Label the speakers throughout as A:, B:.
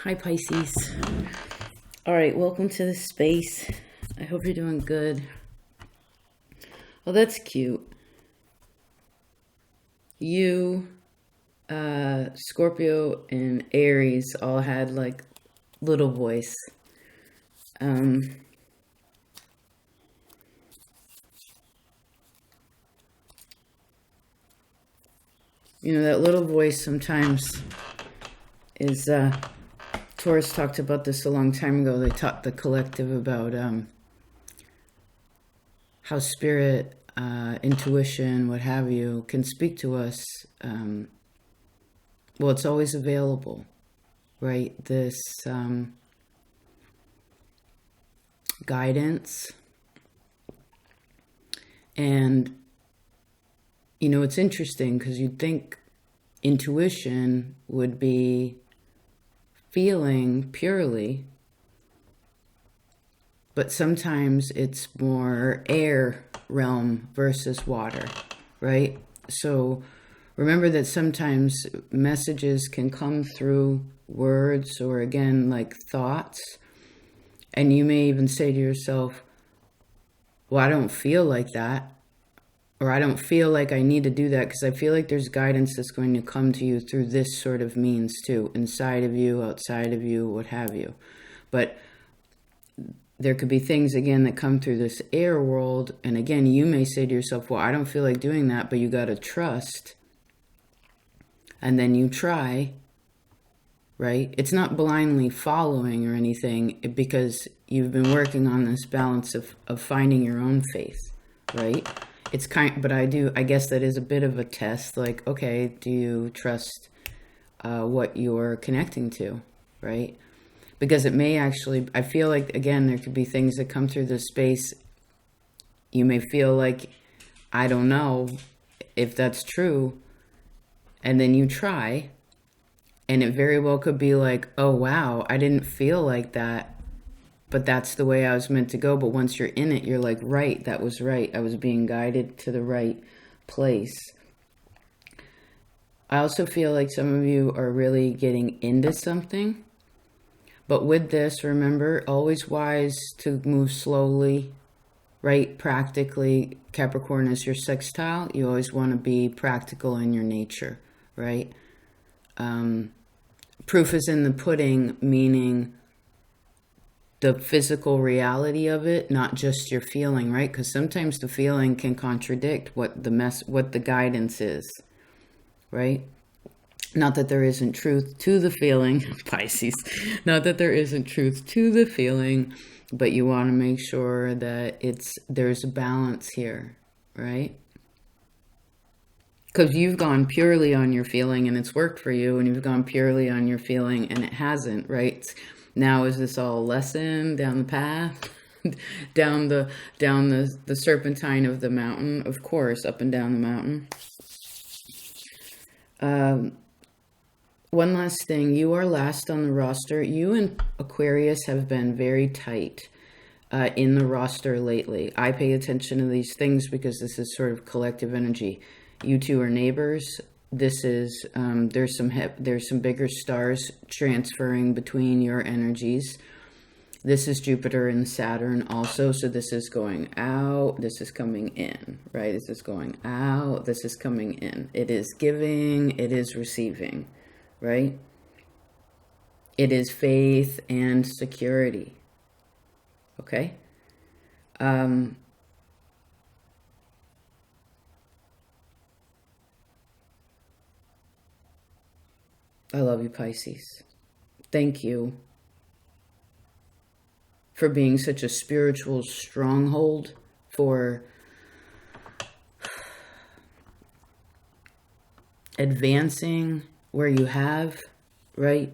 A: Hi, Pisces. All right, welcome to the space. I hope you're doing good. Oh, that's cute. You, Scorpio, and Aries all had like little voice. That little voice sometimes is, Taurus talked about this a long time ago. They taught the collective about how spirit, intuition, what have you, can speak to us. Well, it's always available, right? This guidance. And, it's interesting because you'd think intuition would be feeling purely, but sometimes it's more air realm versus water, right? So remember that sometimes messages can come through words or again like thoughts, and you may even say to yourself, well, I don't feel like that, or I don't feel like I need to do that, because I feel like there's guidance that's going to come to you through this sort of means too, inside of you, outside of you, what have you. But there could be things, again, that come through this air world. And again, you may say to yourself, well, I don't feel like doing that, but you got to trust. And then you try, right? It's not blindly following or anything, because you've been working on this balance of finding your own faith, right? It's but I guess that is a bit of a test. Like, okay, do you trust what you're connecting to, right? Because it may actually, I feel like, again, there could be things that come through this space. You may feel like, I don't know if that's true. And then you try. And it very well could be like, oh, wow, I didn't feel like that. But that's the way I was meant to go. But once you're in it, you're like, right, that was right. I was being guided to the right place. I also feel like some of you are really getting into something. But with this, remember, always wise to move slowly, right? Practically, Capricorn is your sextile. You always want to be practical in your nature, right? Proof is in the pudding, meaning the physical reality of it, not just your feeling, right? Because sometimes the feeling can contradict what the guidance is, right? Not that there isn't truth to the feeling, Pisces. Not that there isn't truth to the feeling, but you want to make sure that there's a balance here, right? Because you've gone purely on your feeling and it's worked for you, and you've gone purely on your feeling and it hasn't, right? Now, is this all a lesson down the path, down the serpentine of the mountain? Of course, up and down the mountain. One last thing, you are last on the roster. You and Aquarius have been very tight in the roster lately. I pay attention to these things because this is sort of collective energy. You two are neighbors. This is, there's some bigger stars transferring between your energies. This is Jupiter and Saturn also. So this is going out. This is coming in, right? This is going out. This is coming in. It is giving. It is receiving, right? It is faith and security. Okay? I love you, Pisces. Thank you for being such a spiritual stronghold, for advancing where you have, right?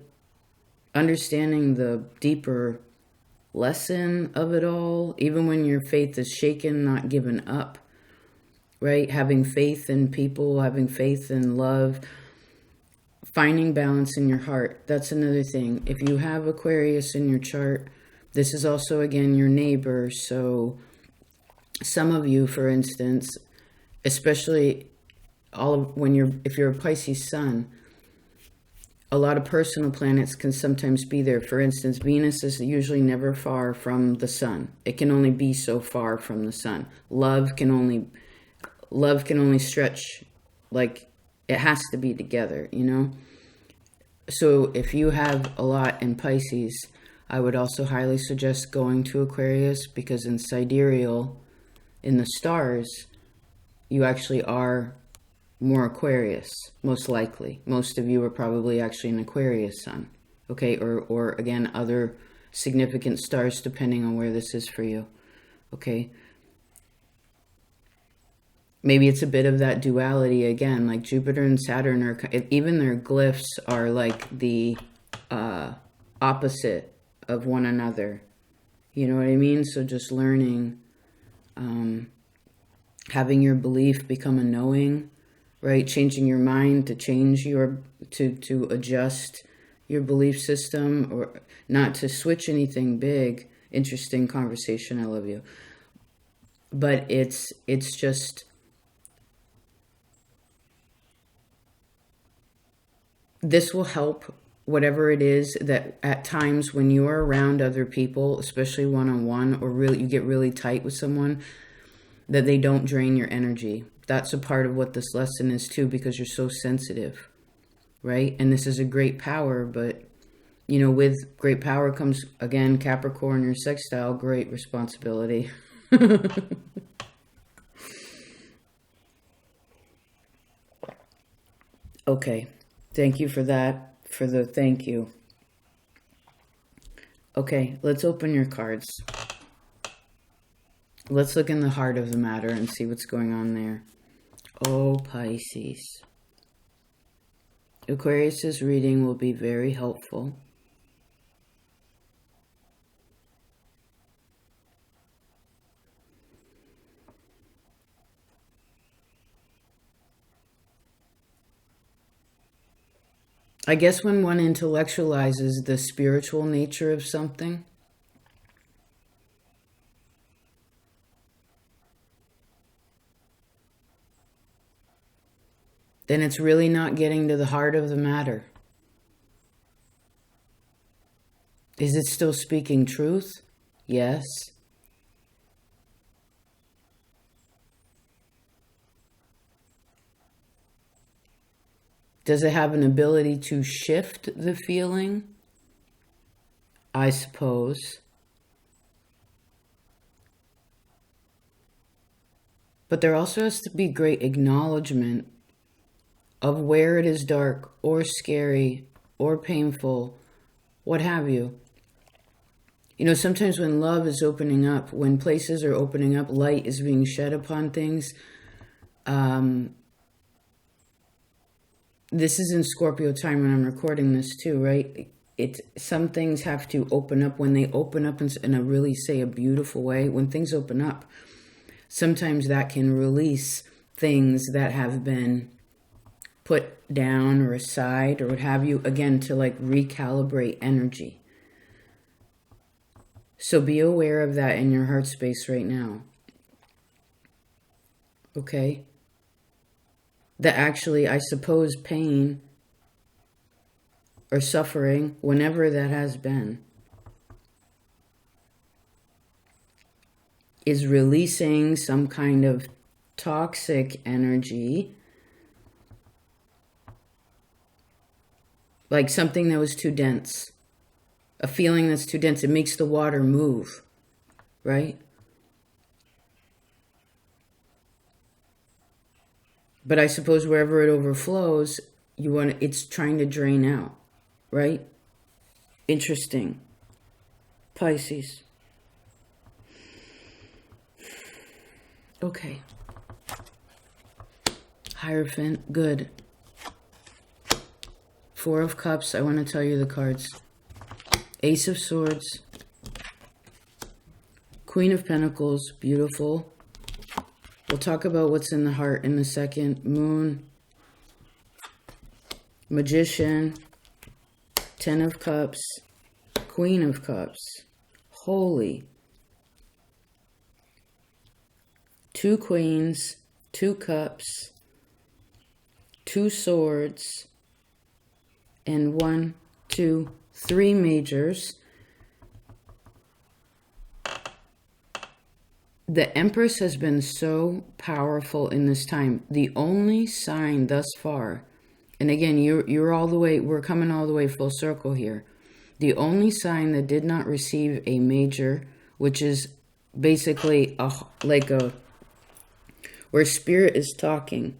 A: Understanding the deeper lesson of it all, even when your faith is shaken, not giving up, right? Having faith in people, having faith in love, finding balance in your heart. That's another thing. If you have Aquarius in your chart, this is also, again, your neighbor. So some of you, for instance, especially if you're a Pisces sun, a lot of personal planets can sometimes be there. For instance, Venus is usually never far from the sun. It can only be so far from the sun. Love can only stretch, like, it has to be together, you know? So if you have a lot in Pisces, I would also highly suggest going to Aquarius, because in sidereal, in the stars, you actually are more Aquarius, most likely. Most of you are probably actually an Aquarius sun, okay? Or again, other significant stars, depending on where this is for you, okay? Maybe it's a bit of that duality again, like Jupiter and Saturn are, even their glyphs are like the opposite of one another. You know what I mean? So just learning, having your belief become a knowing, right? Changing your mind to change to adjust your belief system, or not to switch anything big. Interesting conversation. I love you. But it's just, this will help whatever it is that at times when you are around other people, especially one-on-one, or really you get really tight with someone, that they don't drain your energy. That's a part of what this lesson is too, because you're so sensitive, right? And this is a great power, but you know, with great power comes, again, Capricorn, your sextile, great responsibility. Okay. Thank you for that, for the thank you. Okay, let's open your cards. Let's look in the heart of the matter and see what's going on there. Oh, Pisces. Aquarius's reading will be very helpful. I guess when one intellectualizes the spiritual nature of something, then it's really not getting to the heart of the matter. Is it still speaking truth? Yes. Does it have an ability to shift the feeling? I suppose. But there also has to be great acknowledgement of where it is dark or scary or painful, what have you. You know, sometimes when love is opening up, when places are opening up, light is being shed upon things. This is in Scorpio time when I'm recording this too, right? Some things have to open up. When they open up in a really, say, a beautiful way, when things open up, sometimes that can release things that have been put down or aside or what have you, again, to like recalibrate energy. So be aware of that in your heart space right now. Okay? That actually, I suppose, pain or suffering, whenever that has been, is releasing some kind of toxic energy, like something that was too dense, a feeling that's too dense. It makes the water move, right? But I suppose wherever it overflows, it's trying to drain out, right? Interesting. Pisces. Okay. Hierophant, good. Four of Cups, I want to tell you the cards. Ace of Swords. Queen of Pentacles, beautiful. We'll talk about what's in the heart in a second. Moon. Magician. Ten of Cups. Queen of Cups. Holy. Two Queens. Two Cups. Two Swords. and 1, 2, 3 majors. The Empress has been so powerful in this time. The only sign thus far, and again, you're all the way, we're coming all the way full circle here. The only sign that did not receive a major, which is basically where spirit is talking.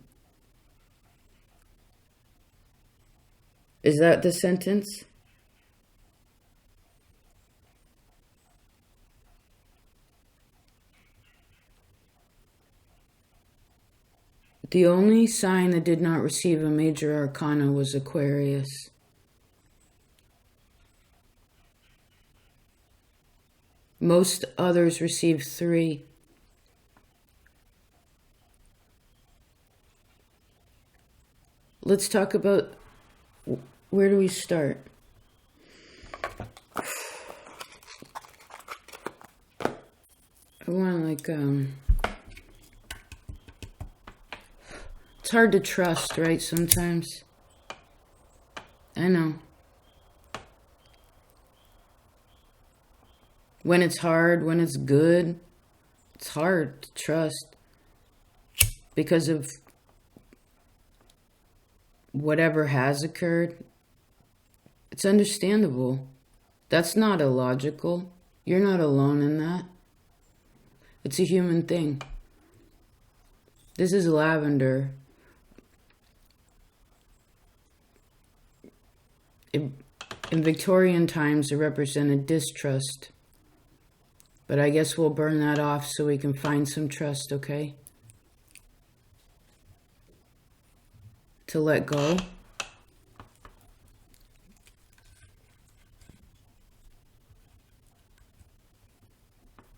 A: Is that the sentence? The only sign that did not receive a major arcana was Aquarius. Most others received 3. Let's talk about, where do we start? I want it's hard to trust, right, sometimes? I know. When it's hard, when it's good, it's hard to trust because of whatever has occurred. It's understandable. That's not illogical. You're not alone in that. It's a human thing. This is lavender. In Victorian times, it represented distrust. But I guess we'll burn that off so we can find some trust, okay? To let go.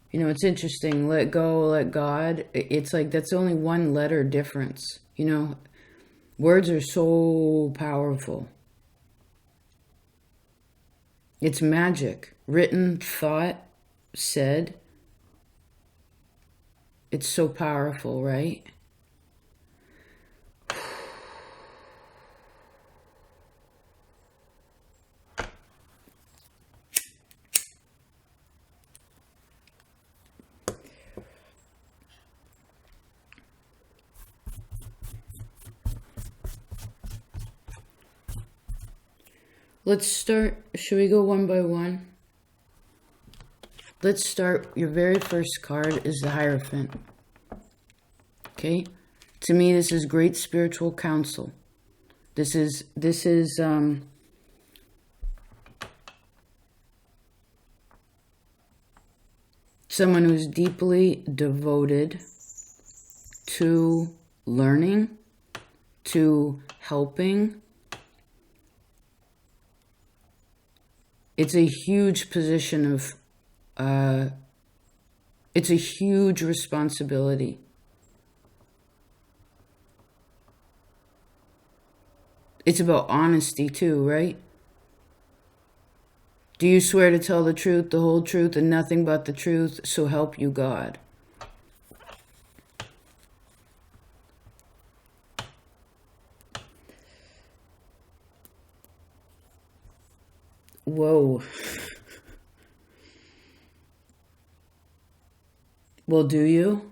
A: You know, it's interesting. Let go, let God. It's like that's only one letter difference. You know, words are so powerful. It's magic. Written, thought, said. It's so powerful, right? Let's start, should we go one by one? Let's start, your very first card is the Hierophant. Okay? To me, this is great spiritual counsel. This is someone who's deeply devoted to learning, to helping. It's a huge position of, it's a huge responsibility. It's about honesty too, right? Do you swear to tell the truth, the whole truth, and nothing but the truth, so help you God? Whoa. Well, do you?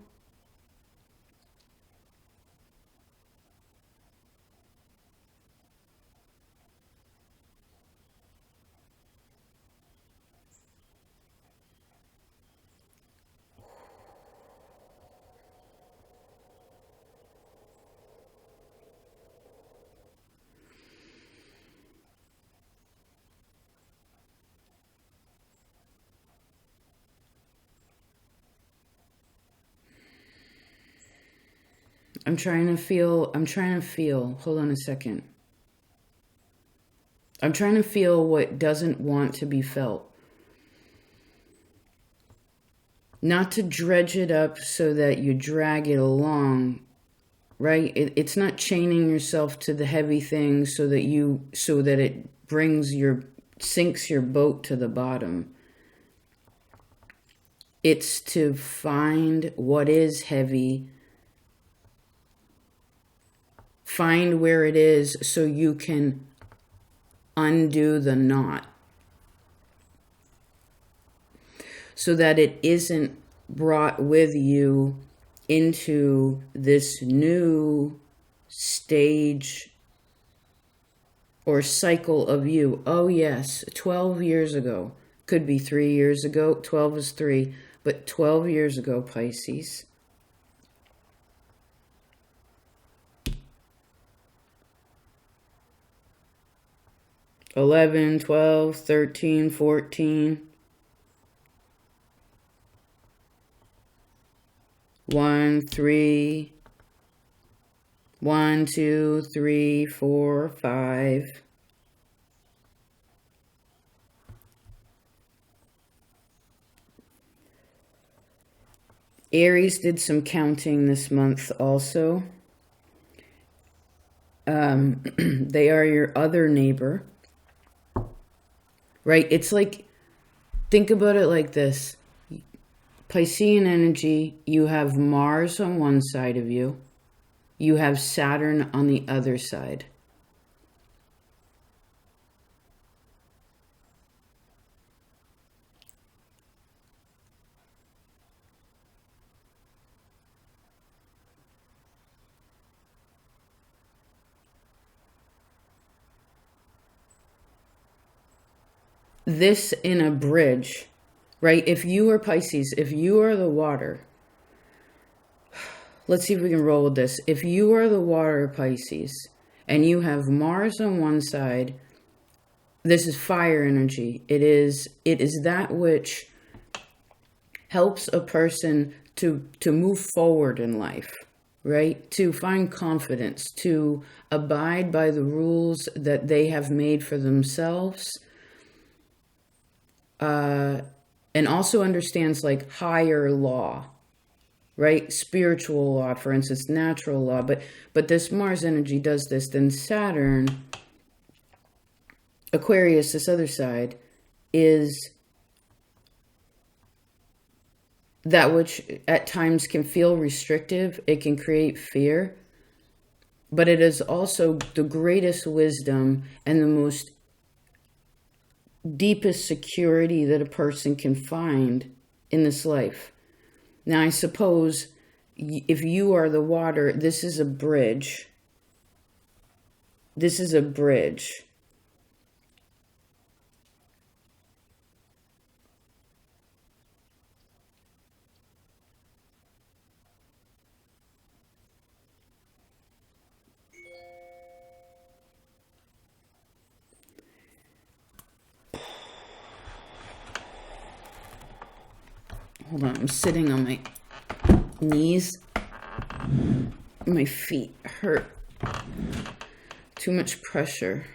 A: I'm trying to feel, hold on a second. I'm trying to feel what doesn't want to be felt. Not to dredge it up so that you drag it along, right? It's not chaining yourself to the heavy things so that it sinks your boat to the bottom. It's to find what is heavy, find where it is so you can undo the knot so that it isn't brought with you into this new stage or cycle of you. Oh yes, 12 years ago. Could be 3 years ago. 12 is 3. But 12 years ago, Pisces. $11, $12, $13, $14. 1, 3. 1, 2, 3, 4, 5. Aries did some counting this month also. They are your other neighbor, right? It's like, think about it like this. Piscean energy, you have Mars on one side of you. You have Saturn on the other side. This in a bridge, right? If you are Pisces, if you are the water, let's see if we can roll with this. If you are the water, Pisces, and you have Mars on one side, this is fire energy. It is that which helps a person to move forward in life, right? To find confidence, to abide by the rules that they have made for themselves. And also understands like higher law, right? Spiritual law, for instance, natural law. But this Mars energy does this. Then Saturn, Aquarius, this other side, is that which at times can feel restrictive. It can create fear. But it is also the greatest wisdom and the most deepest security that a person can find in this life. Now, I suppose if you are the water, this is a bridge. This is a bridge. Hold on, I'm sitting on my knees. My feet hurt. Too much pressure.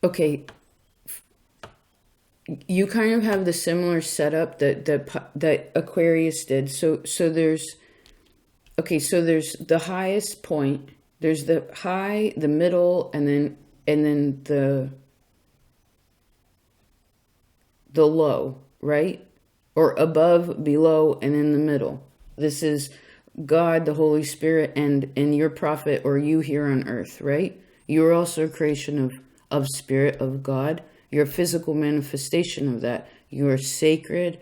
A: Okay. You kind of have the similar setup that Aquarius did. So there's there's the highest point. There's the high, the middle, and then the low, right? Or above, below, and in the middle. This is God, the Holy Spirit, and your prophet, or you here on earth, right? You're also a creation of Spirit, of God. You're a physical manifestation of that. You're sacred,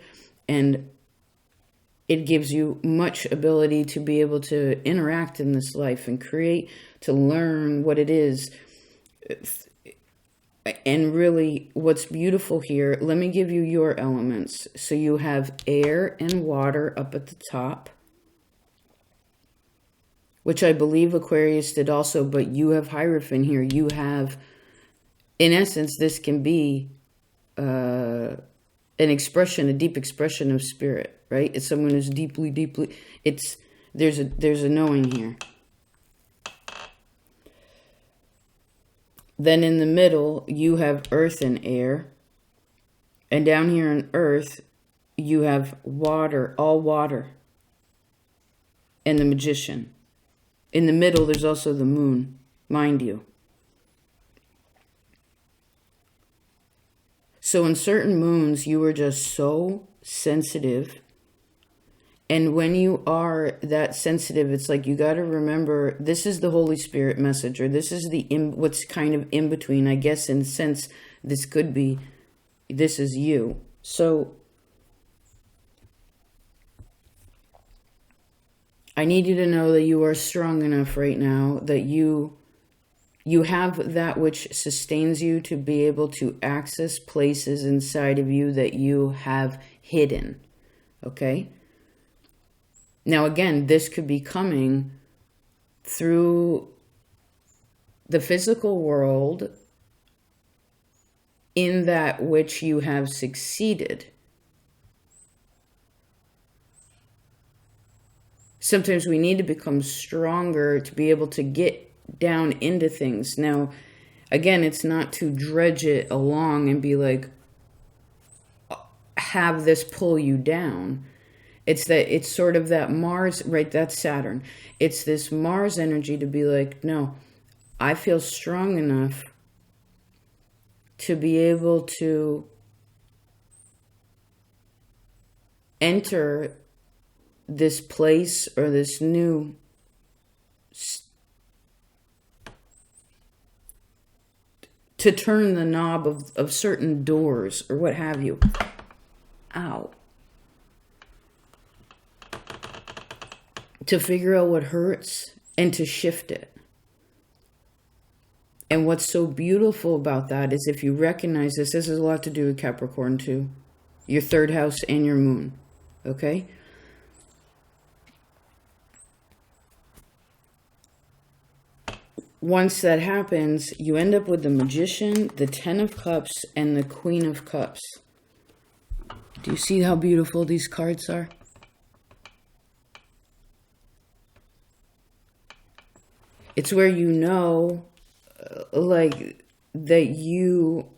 A: and it gives you much ability to be able to interact in this life and create, to learn what it is. And really, what's beautiful here, let me give you your elements. So you have air and water up at the top, which I believe Aquarius did also, but you have Hierophant here. You have, in essence, this can be an expression, a deep expression of spirit, right? It's someone who's deeply, there's a knowing here. Then in the middle, you have earth and air. And down here on earth, you have water, all water. And the magician. In the middle, there's also the moon, mind you. So in certain moons, you are just so sensitive And when you are that sensitive, it's like you got to remember this is the Holy Spirit message, or this is what's kind of in between. I guess in a sense, this could be, this is you. So I need you to know that you are strong enough right now, that you have that which sustains you to be able to access places inside of you that you have hidden. Okay? Now, again, this could be coming through the physical world in that which you have succeeded. Sometimes we need to become stronger to be able to get down into things. Now, again, it's not to dredge it along and be like, have this pull you down. It's sort of that Mars, right? That's Saturn. It's this Mars energy to be like, no, I feel strong enough to be able to enter this place or this new to turn the knob of certain doors or what have you. Ow. To figure out what hurts and to shift it. And what's so beautiful about that is if you recognize this has a lot to do with Capricorn too. Your third house and your moon. Okay? Once that happens, you end up with the Magician, the Ten of Cups, and the Queen of Cups. Do you see how beautiful these cards are? It's where you know, like, that you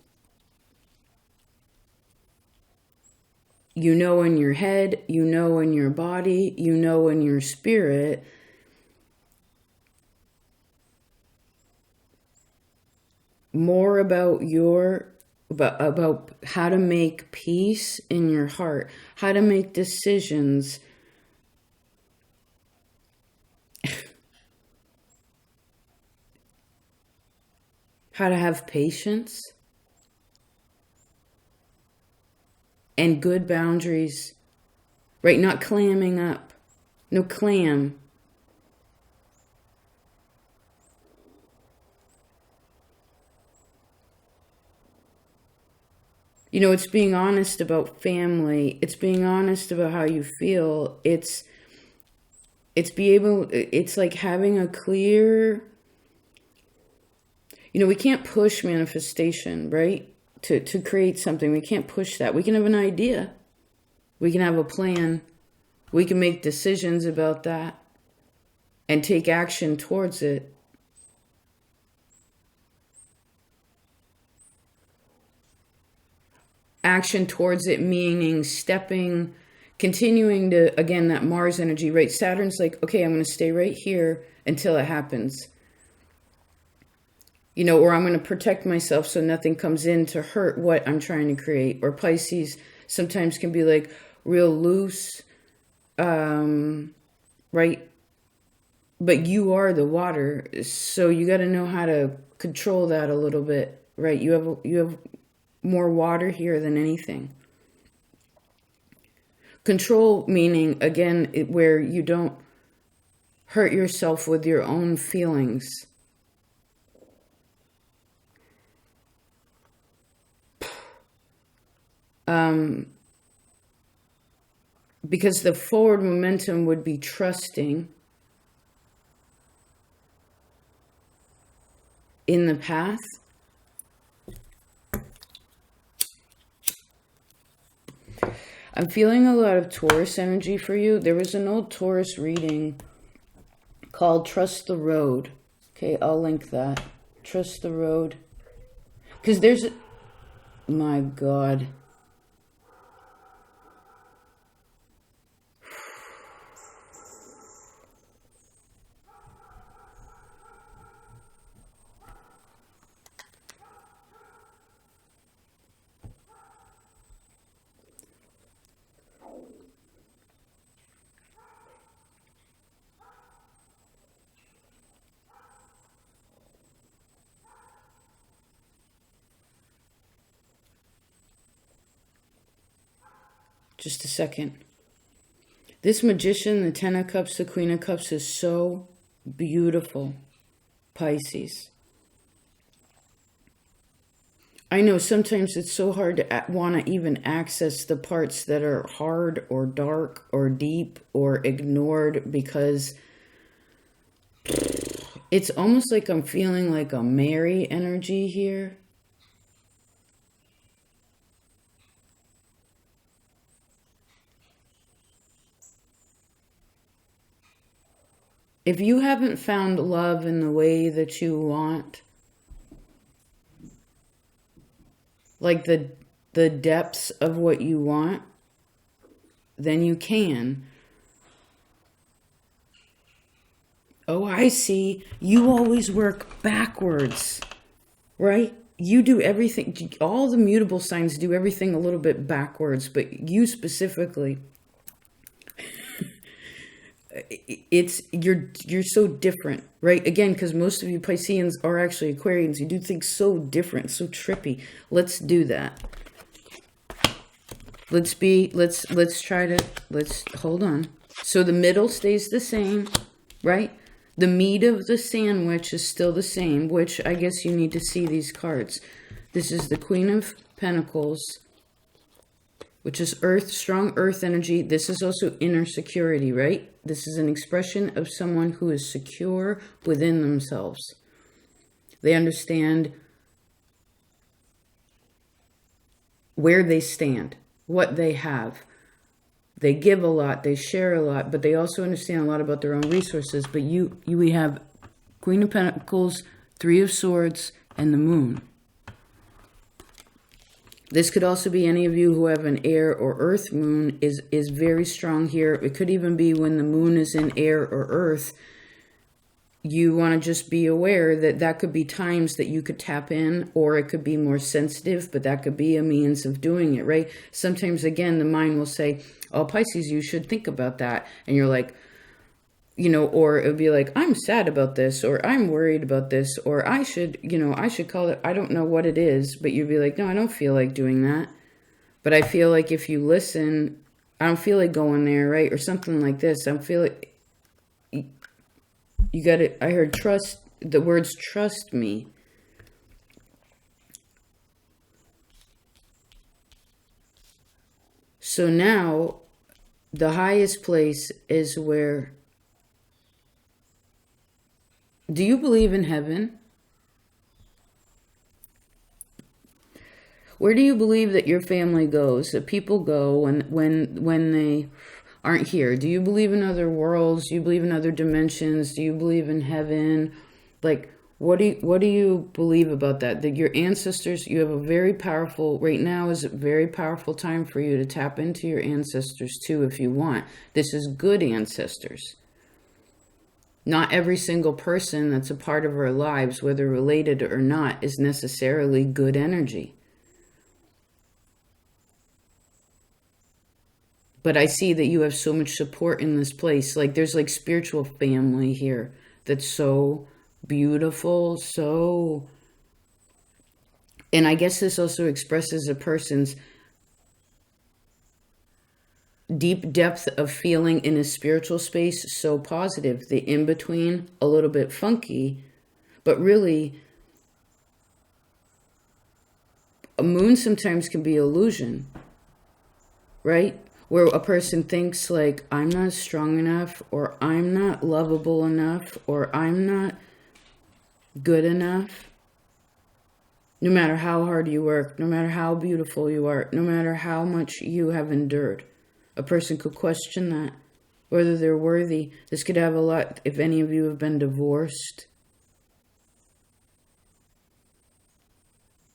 A: know in your head, you know in your body, you know in your spirit, more about about how to make peace in your heart, how to make decisions how to have patience and good boundaries, right? Not clamming up. No clam. You know, it's being honest about family. It's being honest about how you feel. It's like having a clear, you know, we can't push manifestation, right? To create something. We can't push that. We can have an idea. We can have a plan. We can make decisions about that and take action towards it. Action towards it meaning continuing to, again, that Mars energy, right? Saturn's like, okay, I'm going to stay right here until it happens. You know, or I'm going to protect myself so nothing comes in to hurt what I'm trying to create. Or Pisces sometimes can be like real loose, right? But you are the water, so you got to know how to control that a little bit, right? You have more water here than anything. Control meaning, again, where you don't hurt yourself with your own feelings. Because the forward momentum would be trusting in the path. I'm feeling a lot of Taurus energy for you. There was an old Taurus reading called Trust the Road. Okay, I'll link that. Trust the Road. Because there's... My God. Just a second. This Magician, the Ten of Cups, the Queen of Cups is so beautiful, Pisces. I know sometimes it's so hard to want to even access the parts that are hard or dark or deep or ignored, because it's almost like I'm feeling like a Mary energy here. If you haven't found love in the way that you want, like the depths of what you want, then you can. Oh, I see. You always work backwards, right? You do everything, all the mutable signs do everything a little bit backwards, but you specifically, you're so different, right? Again, because most of you Pisceans are actually Aquarians. You do things so different, so trippy. Let's do that. Let's hold on. So the middle stays the same, right? The meat of the sandwich is still the same, which I guess you need to see these cards. This is the Queen of Pentacles, which is earth, strong earth energy. This is also inner security, right? This is an expression of someone who is secure within themselves. They understand where they stand, what they have. They give a lot, they share a lot, but they also understand a lot about their own resources. But we have Queen of Pentacles, Three of Swords, and the Moon. This could also be any of you who have an air or earth moon is very strong here. It could even be when the moon is in air or earth. You want to just be aware that that could be times that you could tap in, or it could be more sensitive, but that could be a means of doing it, right? Sometimes, again, the mind will say, oh, Pisces, you should think about that. And you're like, you know, or it would be like, I'm sad about this, or I'm worried about this, or I should call it, I don't know what it is, but you'd be like, no, I don't feel like doing that. But I feel like if you listen, I don't feel like going there, right? Or something like this. I feel like you got it. I heard trust, the words trust me. So now the highest place is where, do you believe in heaven? Where do you believe that your family goes, that people go when they aren't here? Do you believe in other worlds? Do you believe in other dimensions? Do you believe in heaven? Like, what do you believe about that? That your ancestors, you have a very powerful, right now is a very powerful time for you to tap into your ancestors too if you want. This is good ancestors. Not every single person that's a part of our lives, whether related or not, is necessarily good energy. But I see that you have so much support in this place. Like there's like spiritual family here that's so beautiful, so... And I guess this also expresses a person's deep depth of feeling in a spiritual space, so positive. The in-between, a little bit funky, but really, a moon sometimes can be illusion, right? Where a person thinks like, I'm not strong enough, or I'm not lovable enough, or I'm not good enough. No matter how hard you work, no matter how beautiful you are, no matter how much you have endured. A person could question that, whether they're worthy. This could have a lot, if any of you have been divorced.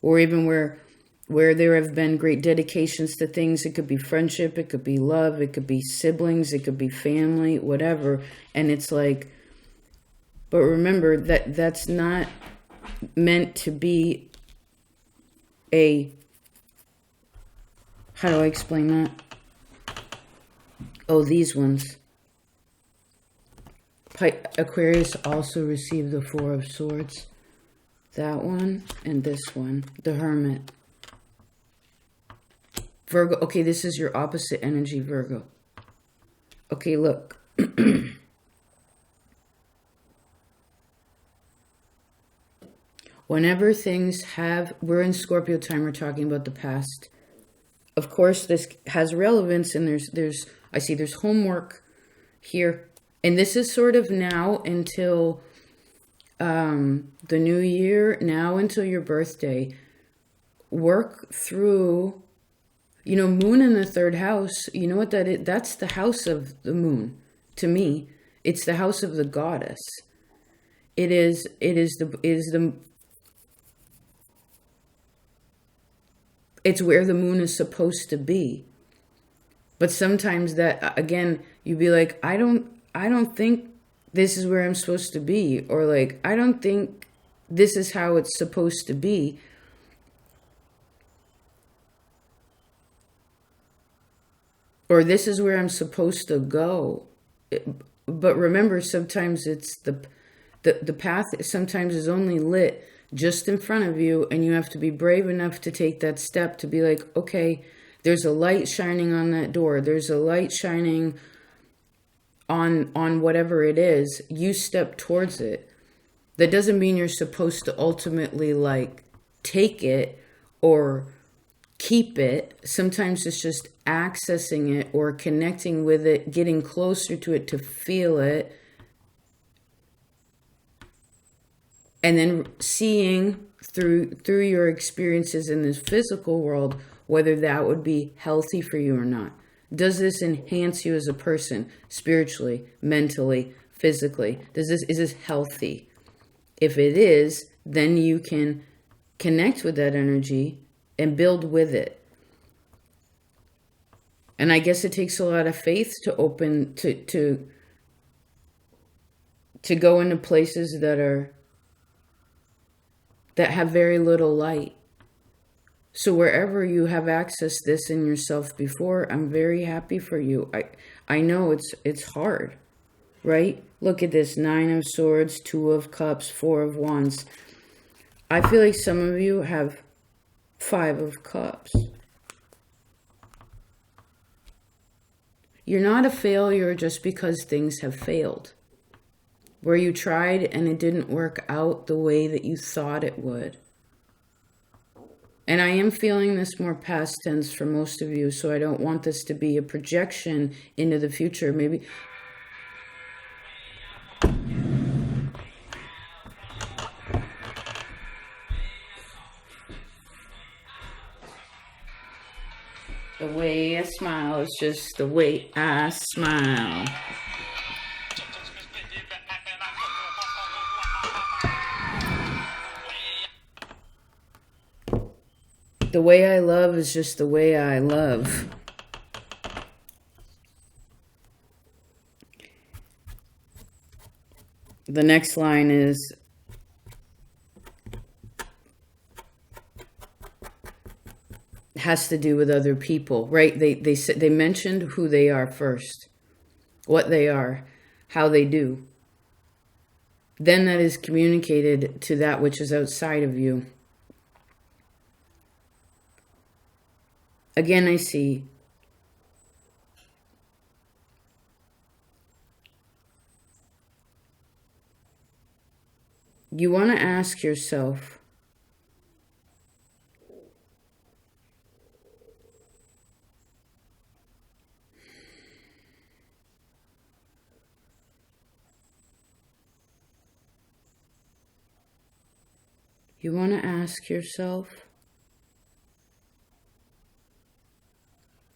A: Or even where there have been great dedications to things. It could be friendship, it could be love, it could be siblings, it could be family, whatever. And it's like, but remember that that's not meant to be a, how do I explain that? Oh, these ones. Aquarius also received the Four of Swords. That one and this one. The Hermit. Virgo, okay, this is your opposite energy, Virgo. Okay, look. Whenever things have, we're in Scorpio time, we're talking about the past. Of course, this has relevance, and I see there's homework here. And this is sort of now until the new year, now until your birthday. Work through, moon in the third house. You know what that is? That's the house of the moon. To me, it's the house of the goddess. It's where the moon is supposed to be. But sometimes that, again, you'd be like, I don't think this is where I'm supposed to be. Or like, I don't think this is how it's supposed to be. Or this is where I'm supposed to go. But remember, sometimes it's the path sometimes is only lit just in front of you, and you have to be brave enough to take that step to be like, okay, there's a light shining on that door. There's a light shining on whatever it is. You step towards it. That doesn't mean you're supposed to ultimately like take it or keep it. Sometimes it's just accessing it or connecting with it, getting closer to it to feel it, and then seeing through your experiences in this physical world whether that would be healthy for you or not. Does this enhance you as a person, spiritually, mentally, physically? Is this healthy? If it is, then you can connect with that energy and build with it. And I guess it takes a lot of faith to open to go into places that have very little light. So wherever you have accessed this in yourself before, I'm very happy for you. I know it's hard, right? Look at this, 9 of Swords, 2 of Cups, 4 of Wands. I feel like some of you have 5 of Cups. You're not a failure just because things have failed. Where you tried and it didn't work out the way that you thought it would. And I am feeling this more past tense for most of you, so I don't want this to be a projection into the future. Maybe the way I smile is just the way I smile. The way I love is just the way I love. The next line is, has to do with other people, right? They mentioned who they are first, what they are, how they do. Then that is communicated to that which is outside of you. Again, I see you want to ask yourself,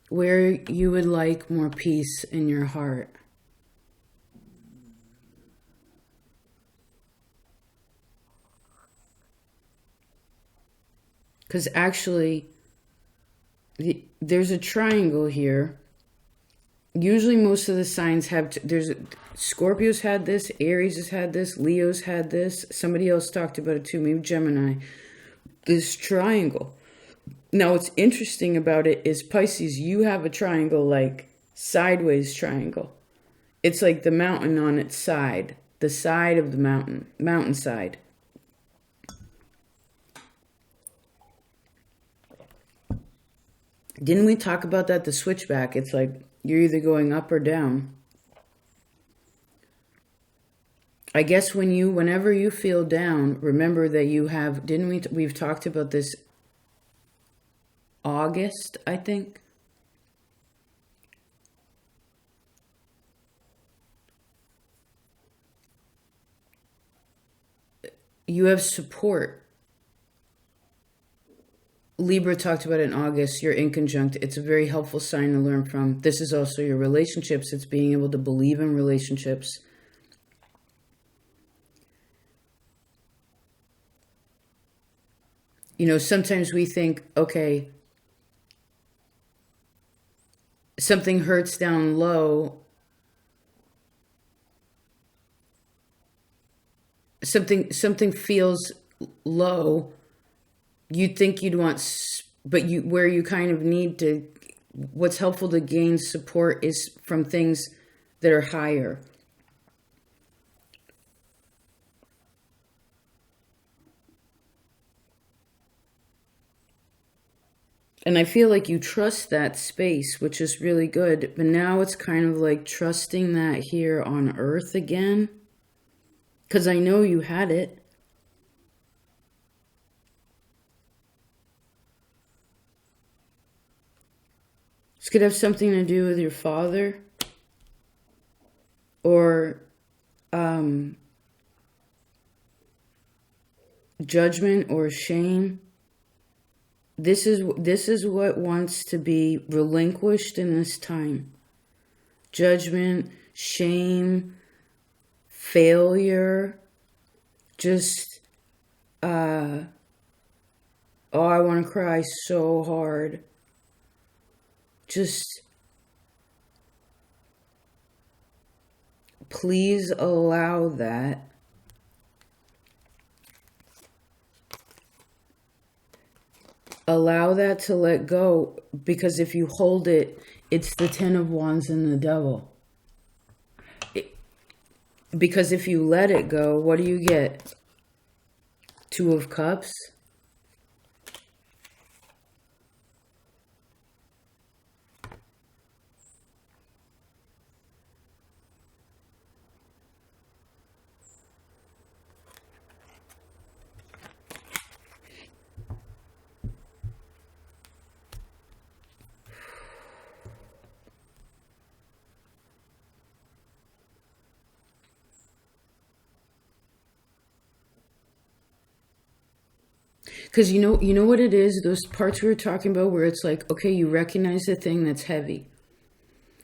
A: where you would like more peace in your heart. Because actually, there's a triangle here. Usually most of the signs have, Scorpios had this, Aries has had this, Leo's had this. Somebody else talked about it too, maybe Gemini. This triangle. Now, what's interesting about it is Pisces, you have a triangle like sideways triangle. It's like the mountain on its side, the side of the mountainside. Didn't we talk about that? The switchback. It's like you're either going up or down. I guess whenever you feel down, remember that you have, we've talked about this August, I think. You have support. Libra talked about it in August. You're in conjunct. It's a very helpful sign to learn from. This is also your relationships. It's being able to believe in relationships. You know, sometimes we think, okay, something hurts down low. Something feels low. You'd think you'd want, but where you kind of need to, what's helpful to gain support is from things that are higher. And I feel like you trust that space, which is really good. But now it's kind of like trusting that here on Earth again. Because I know you had it. This could have something to do with your father. Or judgment or shame. This is what wants to be relinquished in this time. Judgment, shame, failure, just oh, I want to cry so hard. Just please allow that. Allow that to let go, because if you hold it, it's the Ten of Wands and the Devil. Because if you let it go, what do you get? Two of Cups. Because you know what it is? Those parts we were talking about where it's like, okay, you recognize the thing that's heavy,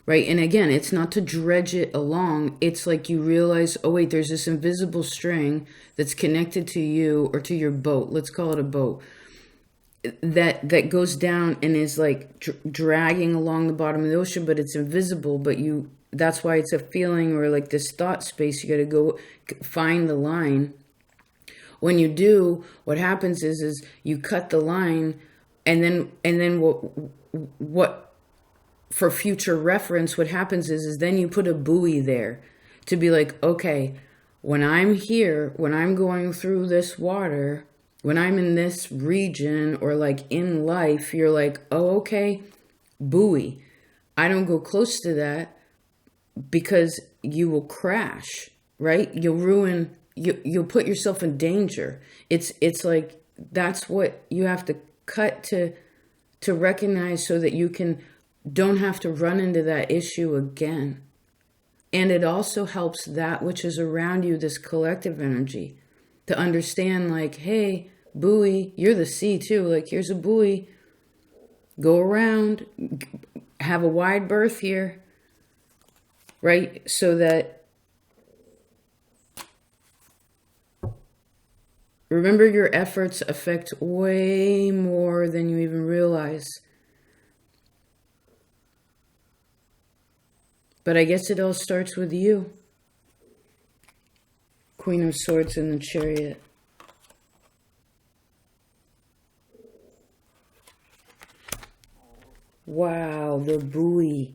A: right? And again, it's not to dredge it along. It's like you realize, oh wait, there's this invisible string that's connected to you or to your boat. Let's call it a boat. That goes down and is like dragging along the bottom of the ocean, but it's invisible. But that's why it's a feeling or like this thought space. You got to go find the line. When you do, what happens is you cut the line, and then what for future reference, what happens is then you put a buoy there to be like, okay, when I'm here, when I'm going through this water, when I'm in this region or like in life, you're like, oh, okay, buoy. I don't go close to that because you will crash, right? You'll ruin. You'll put yourself in danger. It's like that's what you have to cut to recognize so that you don't have to run into that issue again. And it also helps that which is around you, this collective energy, to understand like, hey, buoy, you're the sea too. Like, here's a buoy. Go around, have a wide berth here, right? So that remember, your efforts affect way more than you even realize. But I guess it all starts with you. Queen of Swords in the Chariot. Wow, the buoy.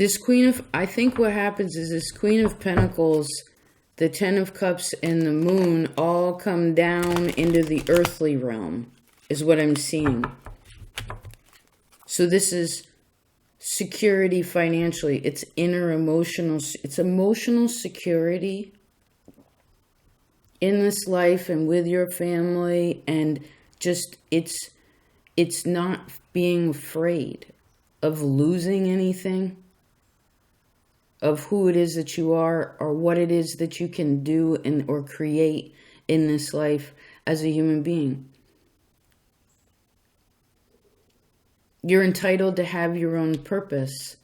A: This Queen of, I think what happens is this Queen of Pentacles, the Ten of Cups, and the Moon all come down into the earthly realm, is what I'm seeing. So this is security financially. It's inner emotional, it's emotional security in this life and with your family, and just it's not being afraid of losing anything, of who it is that you are or what it is that you can do and or create in this life as a human being. You're entitled to have your own purpose.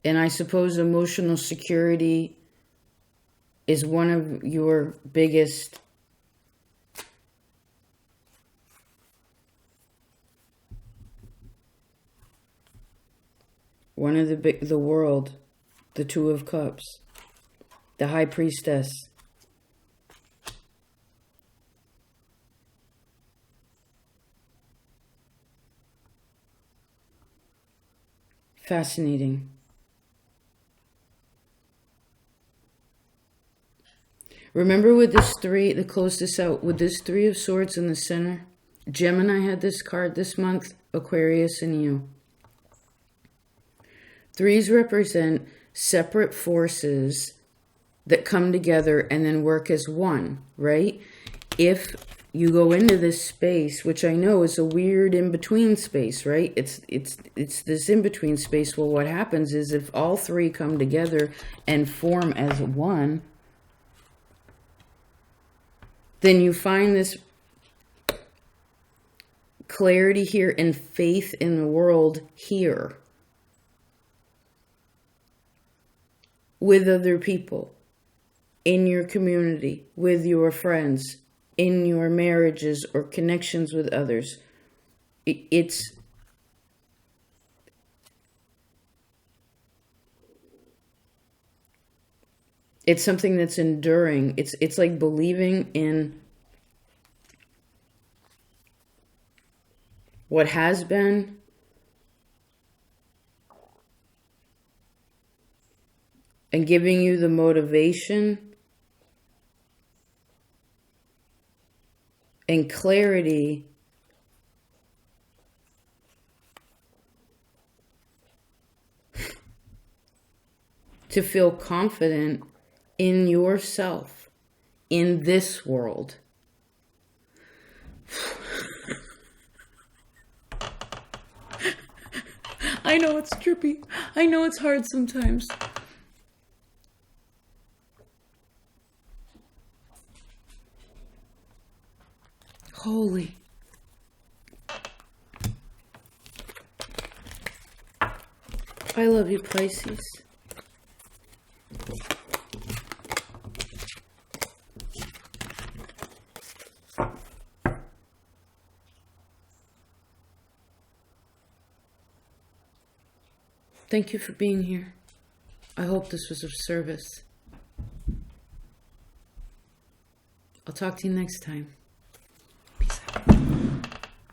A: And I suppose emotional security is one of your biggest the world, the Two of Cups, the High Priestess. Fascinating. Remember with this three, to close this out, with this Three of Swords in the center, Gemini had this card this month, Aquarius and you. Threes represent separate forces that come together and then work as one, right? If you go into this space, which I know is a weird in-between space, right? It's this in-between space. Well, what happens is if all three come together and form as one, then you find this clarity here and faith in the world here with other people, in your community, with your friends, in your marriages or connections with others. It's something that's enduring. It's like believing in what has been and giving you the motivation and clarity to feel confident in yourself, in this world. I know it's trippy. I know it's hard sometimes. Holy. I love you, Pisces. Thank you for being here. I hope this was of service. I'll talk to you next time.